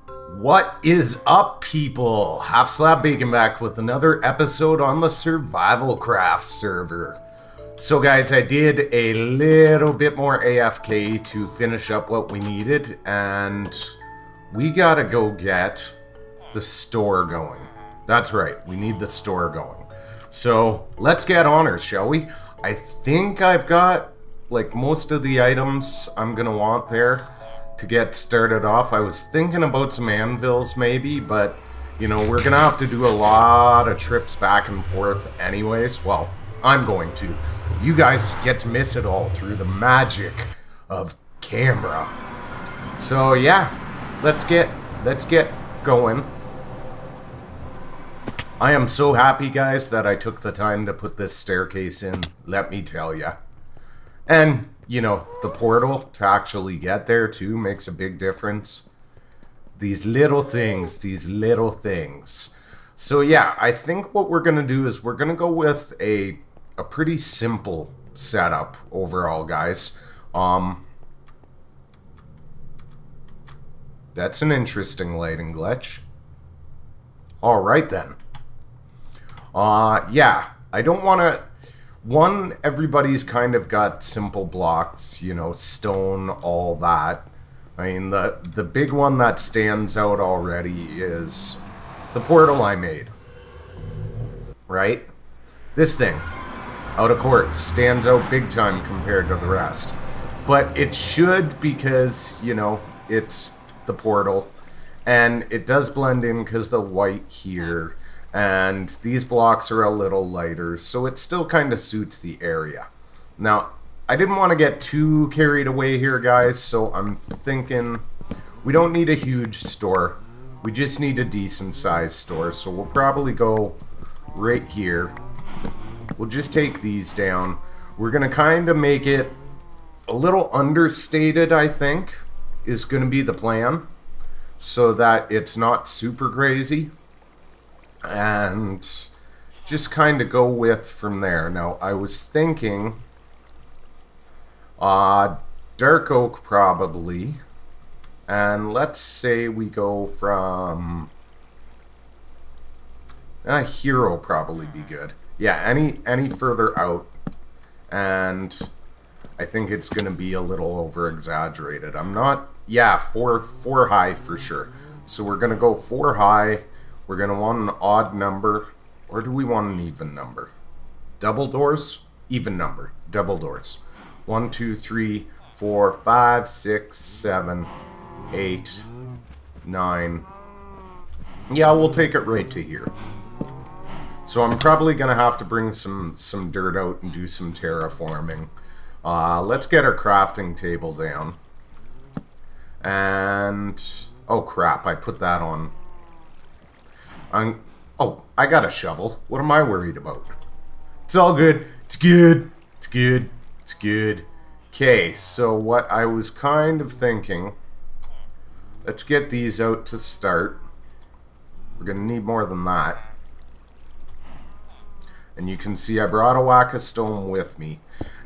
What is up, people? Half Slab Bacon back with another episode on the SurvivalCraft server. So guys, I did a little bit more AFK to finish up what we needed, and we gotta go get the store going. That's right, we need the store going. So let's get on her, shall we? I think I've got like most of the items I'm gonna want there to get started off. I was thinking about some anvils maybe, but you know, we're gonna have to do a lot of trips back and forth anyways. Well, I'm going to. You guys get to miss it all through the magic of camera. So yeah, let's get going. I am so happy, guys, that I took the time to put this staircase in, let me tell ya. And you know, the portal to actually get there too makes a big difference. These little things, So yeah, I think what we're gonna do is we're gonna go with a pretty simple setup overall, guys. That's an interesting lighting glitch. Alright then. Yeah, I don't wanna... One, everybody's kind of got simple blocks, you know, stone, all that. I mean, the big one that stands out already is the portal I made. Right? This thing, out of court, stands out big time compared to the rest. But it should because, you know, it's the portal. And it does blend in because the white here. And these blocks are a little lighter, so it still kind of suits the area. Now, I didn't want to get too carried away here, guys, so I'm thinking we don't need a huge store. We just need a decent sized store, so we'll probably go right here. We'll just take these down. We're going to kind of make it a little understated, I think, is going to be the plan, so that it's not super crazy. And just kind of go with from there. Now, I was thinking dark oak probably, and let's say we go from hero probably be good. Yeah, any further out, and I think it's gonna be a little over exaggerated. I'm not. Yeah, four high for sure. So we're gonna go 4 high. We're going to want an odd number, or do we want an even number? Double doors? Even number. Double doors. 1, 2, 3, 4, 5, 6, 7, 8, 9. Yeah, we'll take it right to here. So I'm probably going to have to bring some dirt out and do some terraforming. Let's get our crafting table down. And... oh crap, I put that on... oh, I got a shovel. What am I worried about? It's all good. It's good. It's good. It's good. Okay, so what I was kind of thinking, let's get these out to start. We're going to need more than that. And you can see I brought a whack of stone with me.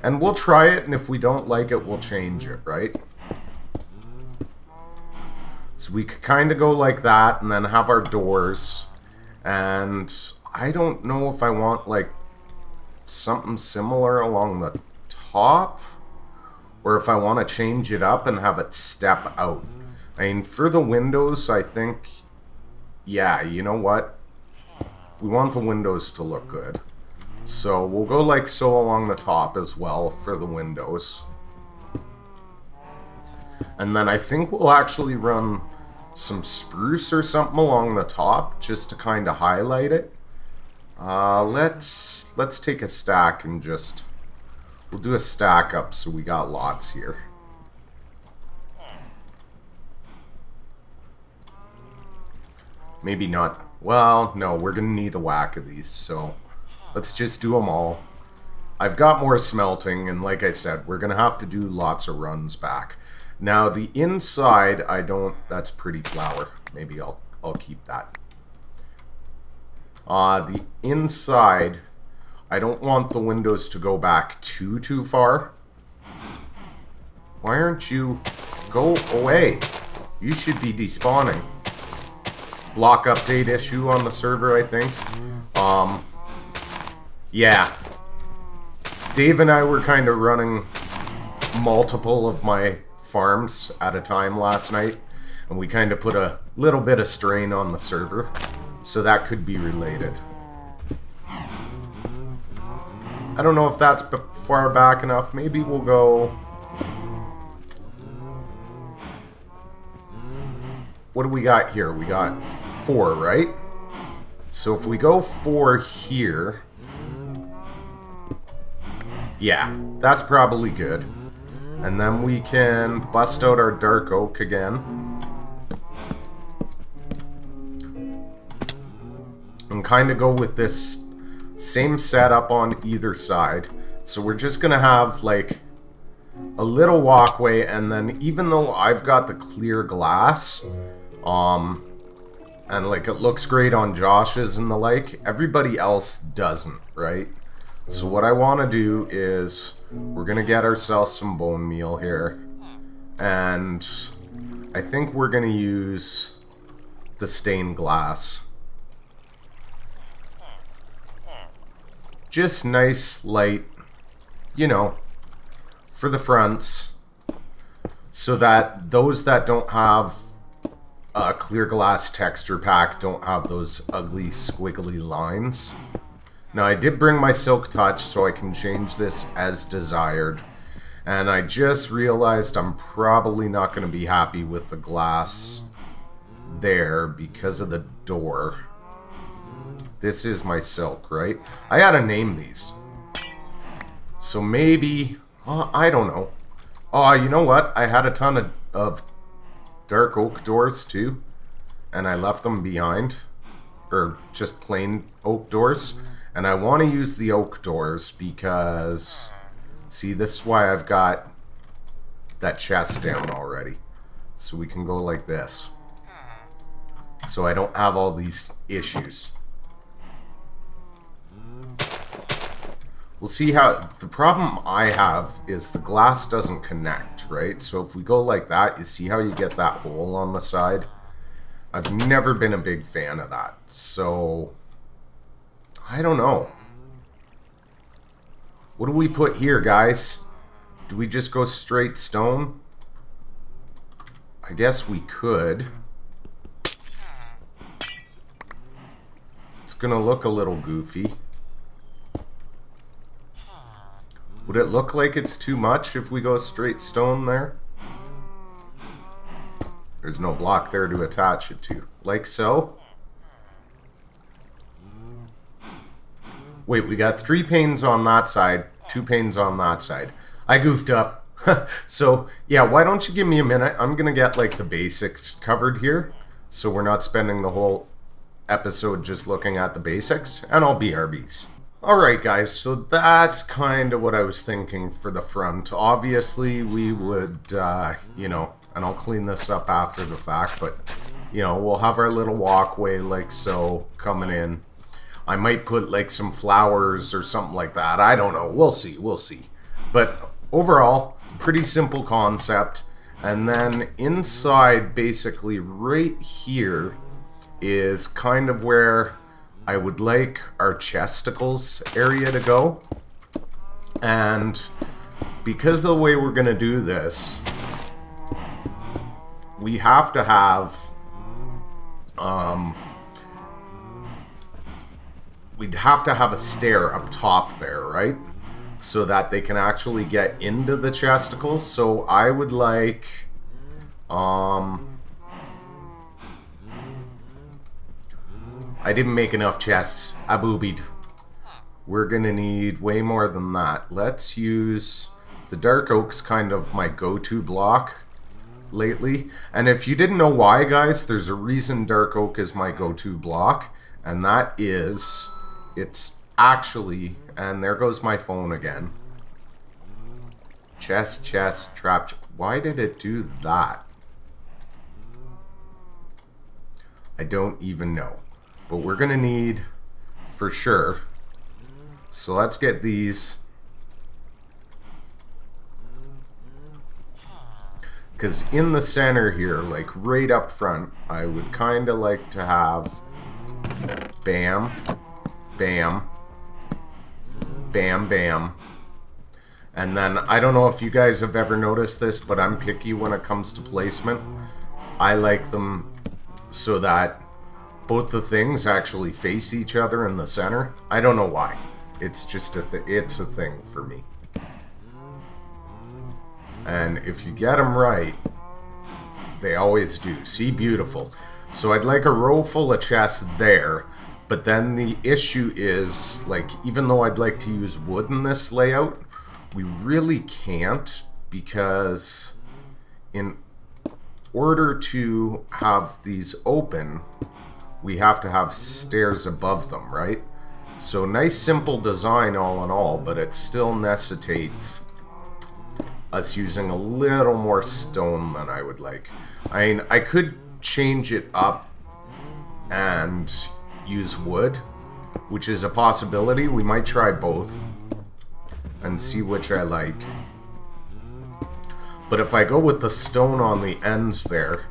And we'll try it, and if we don't like it, we'll change it, right? So we could kind of go like that, and then have our doors. And I don't know if I want like something similar along the top, or if I want to change it up and have it step out. I mean, for the windows, I think, yeah, you know what? We want the windows to look good. So we'll go like so along the top as well for the windows. And then I think we'll actually run some spruce or something along the top just to kind of highlight it. Let's take a stack and just... we'll do a stack up so we got lots here. Maybe not. Well, no, we're gonna need a whack of these, so let's just do them all. I've got more smelting, and like I said, we're gonna have to do lots of runs back. Now the inside, I don't. That's pretty flower. Maybe I'll keep that. The inside, I don't want the windows to go back too far. Why aren't you? Go away. You should be despawning. block update issue on the server, I think. Yeah. Dave and I were kind of running multiple of my farms at a time last night, and we kind of put a little bit of strain on the server, so that could be related. I don't know if that's far back enough. Maybe we'll go... What do we got here? We got 4, right? So if we go 4 here... Yeah, that's probably good. And then we can bust out our dark oak again. And kind of go with this same setup on either side. So we're just going to have like a little walkway, and then even though I've got the clear glass, and like it looks great on Josh's and the like, everybody else doesn't, right? So what I want to do is we're going to get ourselves some bone meal here. And I think we're going to use the stained glass. Just nice, light, you know, for the fronts. So that those that don't have a clear glass texture pack don't have those ugly, squiggly lines. Now, I did bring my Silk Touch, so I can change this as desired. And I just realized I'm probably not going to be happy with the glass there because of the door. This is my silk, right? I gotta name these. So maybe... I don't know. Oh, you know what? I had a ton of dark oak doors, too. And I left them behind. Or just plain oak doors. And I want to use the oak doors because, see, this is why I've got that chest down already. So we can go like this. So I don't have all these issues. We'll see how, the problem I have is the glass doesn't connect, right? So if we go like that, you see how you get that hole on the side? I've never been a big fan of that. So... I don't know. What do we put here, guys? Do we just go straight stone? I guess we could. It's gonna look a little goofy. Would it look like it's too much if we go straight stone there? There's no block there to attach it to. Like so. Wait, we got 3 panes on that side, 2 panes on that side. I goofed up. So, yeah, why don't you give me a minute? I'm going to get, like, the basics covered here. So we're not spending the whole episode just looking at the basics. And I'll BRBs. Alright, guys, so that's kind of what I was thinking for the front. Obviously, we would, you know, and I'll clean this up after the fact, but, you know, we'll have our little walkway like so coming in. I might put like some flowers or something like that. I don't know. We'll see. We'll see. But overall, pretty simple concept. And then inside, basically right here, is kind of where I would like our chesticles area to go. And because of the way we're going to do this, we have to have... we'd have to have a stair up top there, right? So that they can actually get into the chesticles. So I would like... I didn't make enough chests. I boobied. We're gonna need way more than that. Let's use... The dark oak's kind of my go-to block lately. And if you didn't know why, guys, there's a reason dark oak is my go-to block. And that is... It's actually, and there goes my phone again. Chest, trap. Why did it do that? I don't even know. But we're going to need, for sure. So let's get these. Because in the center here, like right up front, I would kind of like to have bam, bam, bam, bam. And then, I don't know if you guys have ever noticed this, but I'm picky when it comes to placement. I like them so that both the things actually face each other in the center. I don't know why. It's just it's a thing for me. And if you get them right, they always do. See, beautiful. So I'd like a row full of chests there, but then the issue is, like, even though I'd like to use wood in this layout, we really can't, because in order to have these open, we have to have stairs above them, right? So nice simple design all in all, but it still necessitates us using a little more stone than I would like. I mean, I could change it up and use wood, which is a possibility. We might try both and see which I like. But if I go with the stone on the ends there,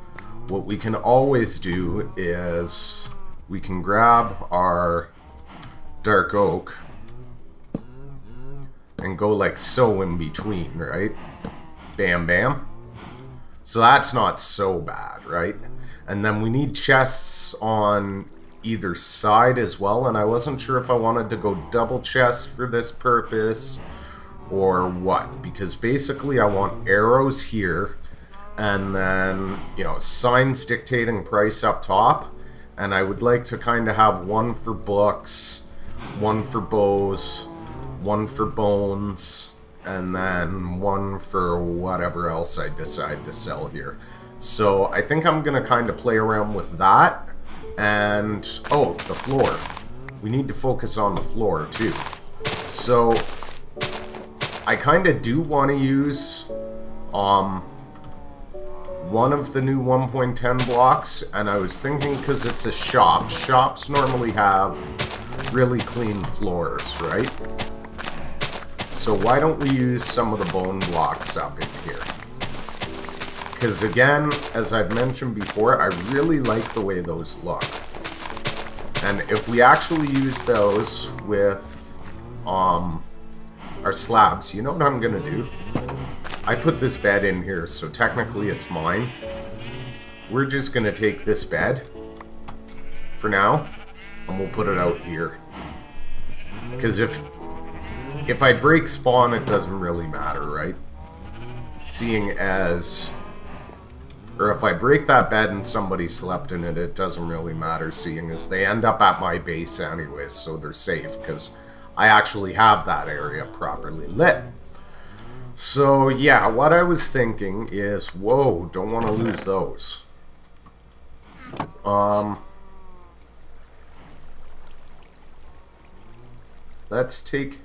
what we can always do is we can grab our dark oak and go like so in between, right? Bam, bam. So that's not so bad, right? And then we need chests on either side as well, and I wasn't sure if I wanted to go double chests for this purpose or what, because basically I want arrows here, and then, you know, signs dictating price up top, and I would like to kind of have one for books, one for bows, one for bones, and then one for whatever else I decide to sell here. So I think I'm gonna kind of play around with that. And oh, the floor, we need to focus on the floor too. So I kind of do want to use one of the new 1.10 blocks, and I was thinking, because it's a shop, shops normally have really clean floors, right? So why don't we use some of the bone blocks up in here? Because again, as I've mentioned before, I really like the way those look. And if we actually use those with our slabs, you know what I'm gonna do? I put this bed in here, so technically it's mine. We're just gonna take this bed for now, and we'll put it out here. Because if I break spawn, it doesn't really matter, right? Seeing as... Or if I break that bed and somebody slept in it, it doesn't really matter, seeing as they end up at my base anyways, so they're safe, because I actually have that area properly lit. So, yeah, what I was thinking is... Whoa, don't want to lose those. Let's take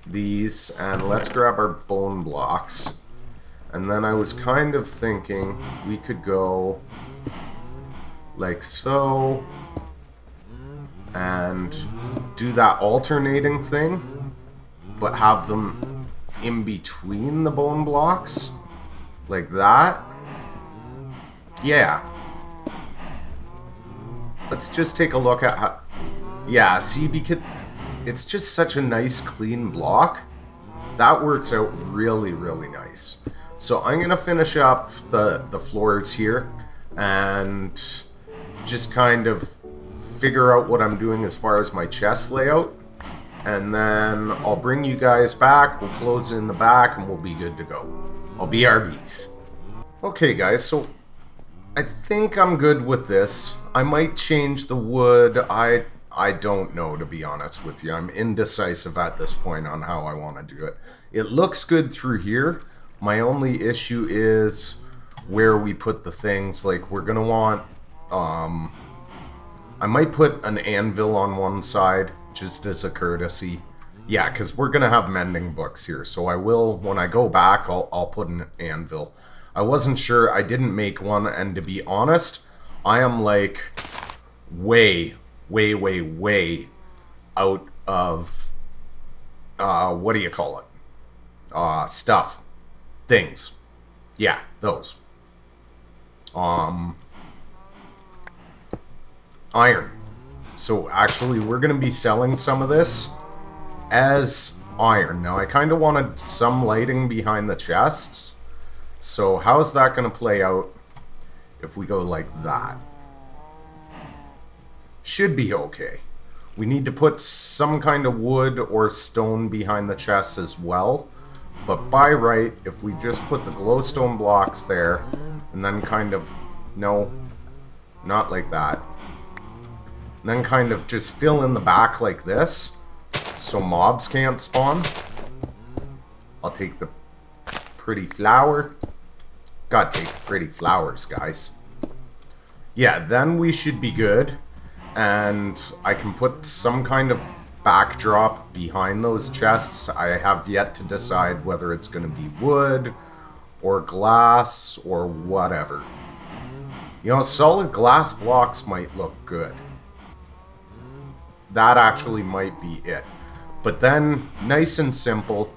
these, and let's grab our bone blocks. And then I was kind of thinking we could go like so, and do that alternating thing, but have them in between the bone blocks, like that. Yeah. Let's just take a look at how... Yeah, see, because it's just such a nice clean block. That works out really, really nice. So I'm going to finish up the floors here and just kind of figure out what I'm doing as far as my chest layout. And then I'll bring you guys back, we'll close in the back, and we'll be good to go. I'll be RBs. Okay guys, so I think I'm good with this. I might change the wood. I don't know, to be honest with you. I'm indecisive at this point on how I want to do it. It looks good through here. My only issue is where we put the things. Like, we're gonna want, I might put an anvil on one side, just as a courtesy. Yeah, because we're gonna have mending books here, so I will, when I go back, I'll put an anvil. I wasn't sure, I didn't make one, and to be honest, I am like way out of, what do you call it? Stuff. Things. Yeah, those. Iron. So actually, we're going to be selling some of this as iron. Now, I kind of wanted some lighting behind the chests. So how's that going to play out if we go like that? Should be okay. We need to put some kind of wood or stone behind the chests as well. But by right, if we just put the glowstone blocks there, and then kind of, no, not like that. And then kind of just fill in the back like this, so mobs can't spawn. I'll take the pretty flower. Gotta take the pretty flowers, guys. Yeah, then we should be good. And I can put some kind of backdrop behind those chests. I have yet to decide whether it's going to be wood or glass or whatever. You know, solid glass blocks might look good. That actually might be it. But then, nice and simple.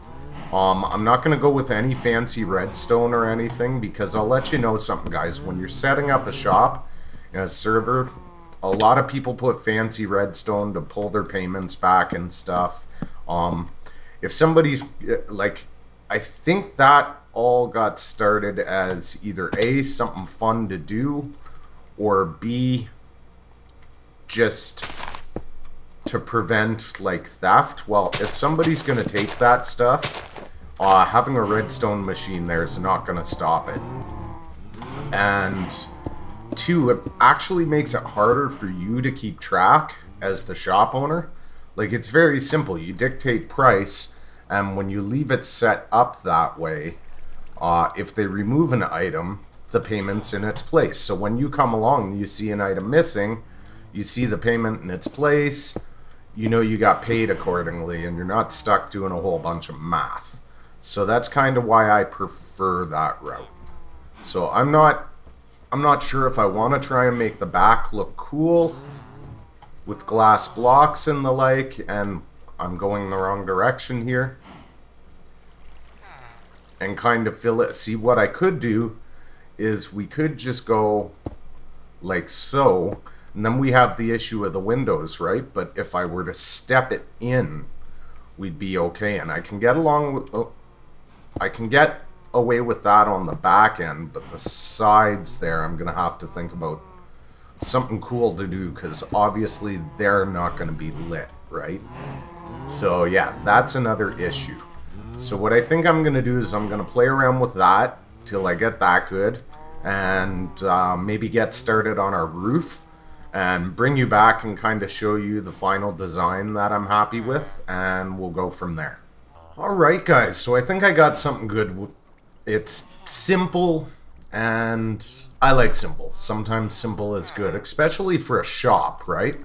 I'm not going to go with any fancy redstone or anything, because I'll let you know something, guys. When you're setting up a shop in a server, a lot of people put fancy redstone to pull their payments back and stuff. If somebody's, like, I think that all got started as either A, something fun to do, or B, just to prevent, like, theft. Well, if somebody's going to take that stuff, having a redstone machine there is not going to stop it. And two, it actually makes it harder for you to keep track as the shop owner. Like, it's very simple. You dictate price, and when you leave it set up that way, if they remove an item, the payment's in its place. So when you come along and you see an item missing, you see the payment in its place, you know you got paid accordingly, and you're not stuck doing a whole bunch of math. So that's kind of why I prefer that route. So I'm not sure if I want to try and make the back look cool with glass blocks and the like, and I'm going the wrong direction here. And kind of fill it. See, what I could do is we could just go like so, and then we have the issue of the windows, right? But if I were to step it in, we'd be okay. And I can get along with, I can get away with that on the back end, but the sides there, I'm gonna have to think about something cool to do, because obviously they're not gonna be lit, right? So yeah, that's another issue. So what I think I'm gonna do is I'm gonna play around with that till I get that good, and maybe get started on our roof and bring you back and kind of show you the final design that I'm happy with, and we'll go from there. Alright guys, so I think I got something good. It's simple, and I like simple. Sometimes simple is good, especially for a shop, right?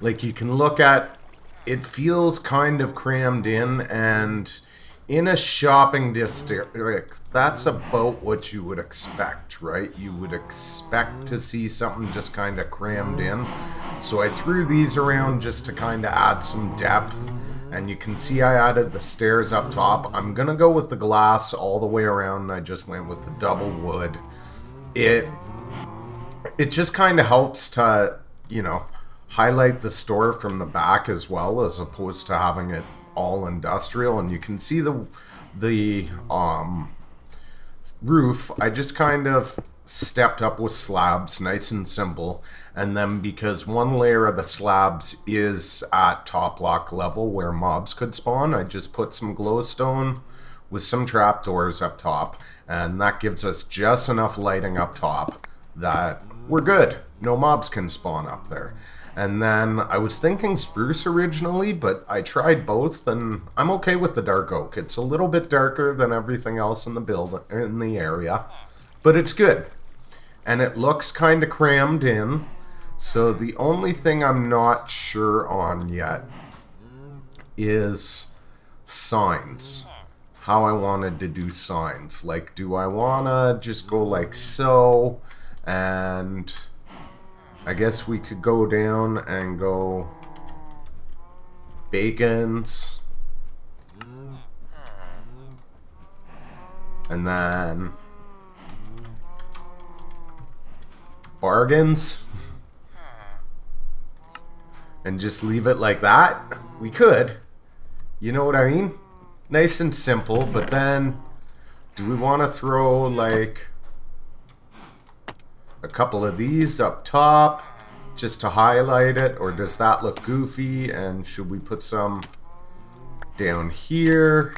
Like, you can look at, it feels kind of crammed in, and in a shopping district, that's about what you would expect, right? You would expect to see something just kind of crammed in. So I threw these around just to kind of add some depth. And you can see I added the stairs up top. I'm going to go with the glass all the way around. I just went with the double wood. It just kind of helps to, you know, highlight the store from the back as well, as opposed to having it all industrial. And you can see the roof. I just kind of stepped up with slabs, nice and simple. And then, because one layer of the slabs is at top block level where mobs could spawn, I just put some glowstone with some trapdoors up top, and that gives us just enough lighting up top that we're good. No mobs can spawn up there. And then I was thinking spruce originally, but I tried both, and I'm okay with the dark oak. It's a little bit darker than everything else in the area, but it's good. And it looks kind of crammed in. So the only thing I'm not sure on yet is signs. How I wanted to do signs. Like, do I want to just go like so, and I guess we could go down and go bacons, and then bargains and just leave it like that? We could. You know what I mean? Nice and simple, but then do we want to throw like a couple of these up top just to highlight it, or does that look goofy? And should we put some down here?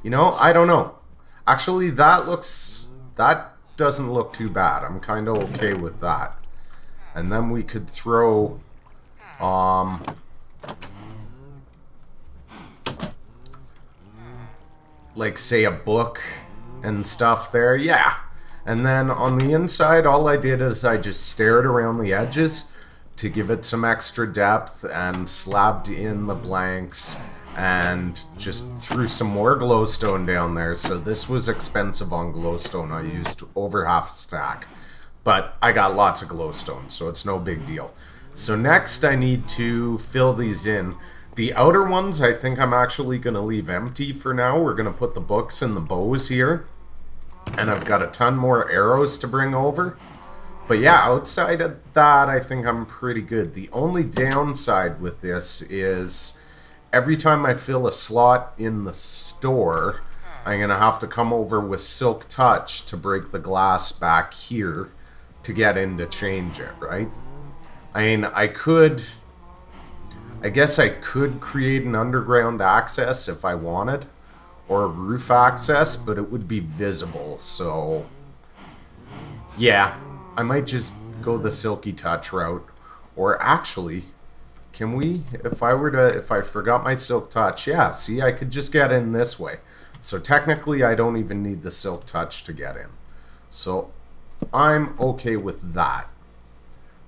You know, I don't know. Actually, that doesn't look too bad. I'm kind of okay with that. And then we could throw like say a book and stuff there. Yeah. And then on the inside, all I did is I just stared around the edges to give it some extra depth and slabbed in the blanks and just threw some more glowstone down there. So this was expensive on glowstone. I used over half a stack, but I got lots of glowstone, so it's no big deal. So next I need to fill these in. The outer ones I think I'm actually going to leave empty for now. We're going to put the books and the bows here. And I've got a ton more arrows to bring over. But yeah, outside of that, I think I'm pretty good. The only downside with this is every time I fill a slot in the store, I'm going to have to come over with Silk Touch to break the glass back here to get in to change it, right? I mean, I guess I could create an underground access if I wanted, or a roof access, but it would be visible, so yeah, I might just go the Silky Touch route. Or actually, can we, if I forgot my Silk Touch, yeah, see, I could just get in this way. So technically I don't even need the Silk Touch to get in. So I'm okay with that.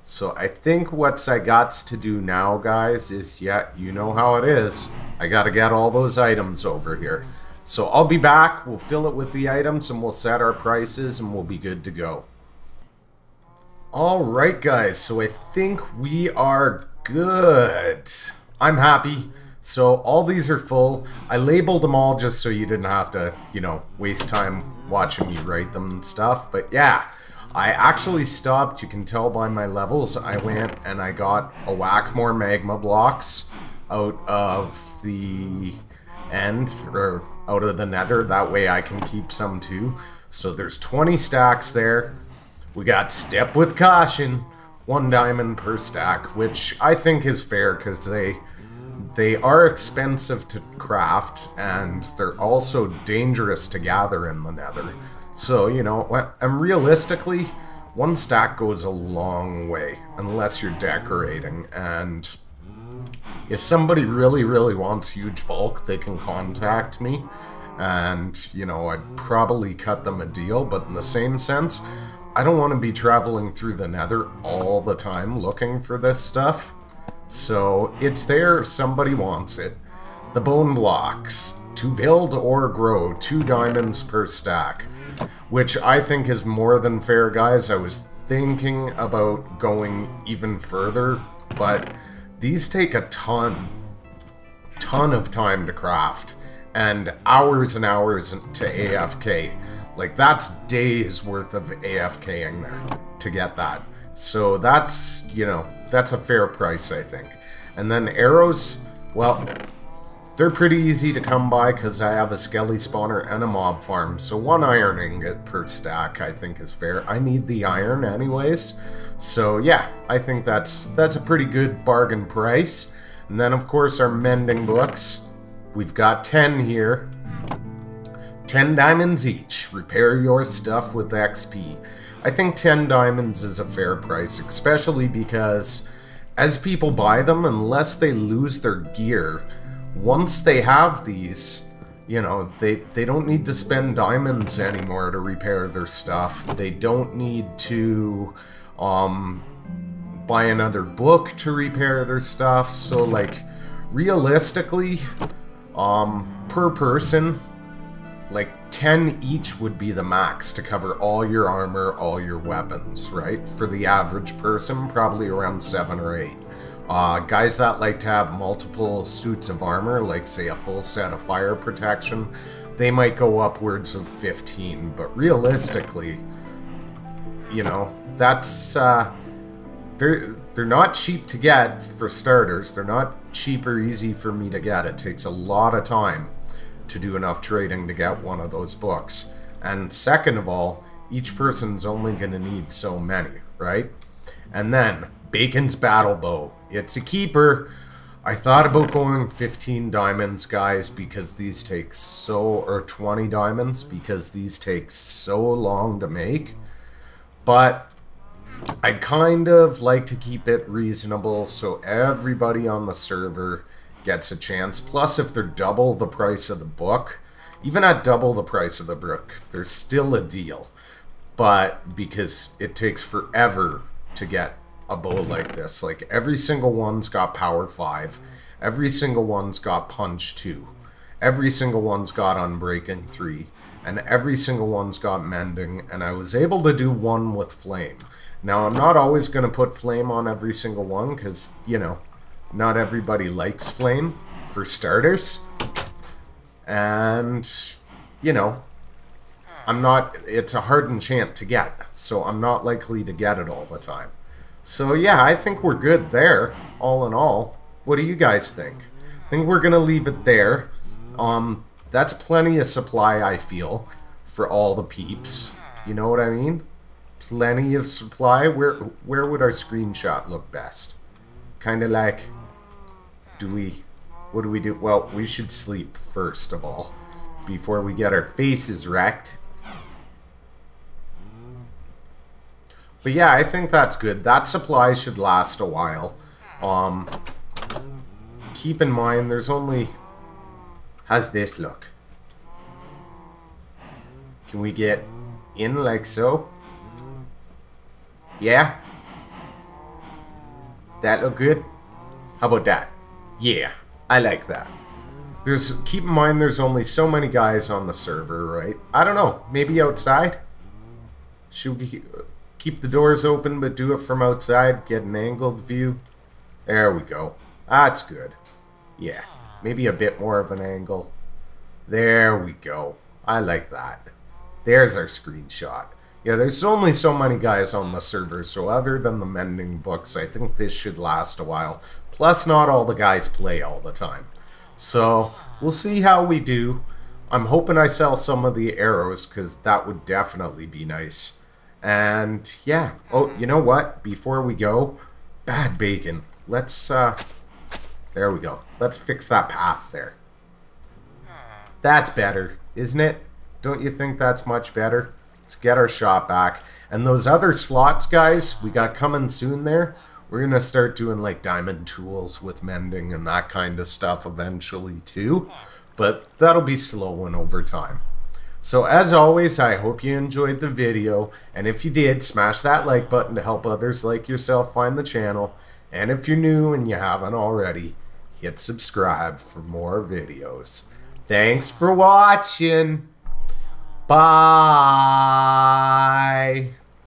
So I think what's I got to do now, guys, is, yeah, you know how it is. I gotta get all those items over here. So I'll be back, we'll fill it with the items, and we'll set our prices, and we'll be good to go. Alright guys, so I think we are good. I'm happy. So all these are full. I labeled them all just so you didn't have to, you know, waste time watching me write them and stuff. But yeah, I actually stopped, you can tell by my levels. I went and I got a whack more magma blocks out of the end, or out of the nether. That way I can keep some too. So there's 20 stacks there. We got step with caution, 1 diamond per stack, which I think is fair because they are expensive to craft and they're also dangerous to gather in the nether. So, you know, and realistically, 1 stack goes a long way unless you're decorating. And if somebody really, really wants huge bulk, they can contact me. And, you know, I'd probably cut them a deal. But in the same sense, I don't want to be traveling through the nether all the time looking for this stuff. So it's there if somebody wants it. The bone blocks, to build or grow, 2 diamonds per stack. Which I think is more than fair, guys. I was thinking about going even further, but these take a ton of time to craft, and hours to AFK. Like, that's days worth of AFKing there to get that. So that's, you know, that's a fair price, I think. And then arrows, well, they're pretty easy to come by because I have a skelly spawner and a mob farm. So 1 iron ingot per stack I think is fair. I need the iron anyways. So yeah, I think that's a pretty good bargain price. And then of course our mending books. We've got 10 here. 10 diamonds each. Repair your stuff with XP. I think 10 diamonds is a fair price, especially because as people buy them, unless they lose their gear, once they have these, you know, they don't need to spend diamonds anymore to repair their stuff. They don't need to buy another book to repair their stuff. So, like, realistically, per person, like 10 each would be the max to cover all your armor, all your weapons, right? For the average person, probably around 7 or 8. Guys that like to have multiple suits of armor, like say a full set of fire protection, they might go upwards of 15, but realistically, you know, that's they're not cheap to get for starters. They're not cheap or easy for me to get. It takes a lot of time to do enough trading to get one of those books. And second of all, each person's only going to need so many, right? And then Bacon's Battle Bow. It's a keeper. I thought about going 15 diamonds, guys, because these take or 20 diamonds, because these take so long to make. But I'd kind of like to keep it reasonable so everybody on the server gets a chance. Plus, if they're double the price of the book, even at double the price of the book, there's still a deal. But because it takes forever to get a bow like this. Like, every single one's got power 5. Every single one's got punch 2. Every single one's got unbreaking 3. And every single one's got mending. And I was able to do one with flame. Now, I'm not always going to put flame on every single one because, you know, not everybody likes flame, for starters. And, you know, it's a hard enchant to get, so I'm not likely to get it all the time. So, yeah, I think we're good there, all in all. What do you guys think? I think we're going to leave it there. That's plenty of supply, I feel, for all the peeps. You know what I mean? Plenty of supply. Where would our screenshot look best? Kind of like, what do we do? Well, we should sleep first of all, before we get our faces wrecked. But yeah, I think that's good. That supply should last a while. Keep in mind, there's only... How's this look? Can we get in like so? Yeah? That look good? How about that? Yeah, I like that. Keep in mind there's only so many guys on the server, right? I don't know, maybe outside? Should we keep the doors open but do it from outside, get an angled view? There we go. That's good. Yeah, maybe a bit more of an angle. There we go. I like that. There's our screenshot. Yeah, there's only so many guys on the server, so other than the mending books, I think this should last a while. Plus, not all the guys play all the time. So, we'll see how we do. I'm hoping I sell some of the arrows, because that would definitely be nice. And, yeah. Oh, you know what? Before we go, bad bacon. Let's, there we go. Let's fix that path there. That's better, isn't it? Don't you think that's much better? Let's get our shot back. And those other slots, guys, we got coming soon there. We're going to start doing like diamond tools with mending and that kind of stuff eventually too. But that'll be slow and over time. So as always, I hope you enjoyed the video. And if you did, smash that like button to help others like yourself find the channel. And if you're new and you haven't already, hit subscribe for more videos. Thanks for watching. Bye.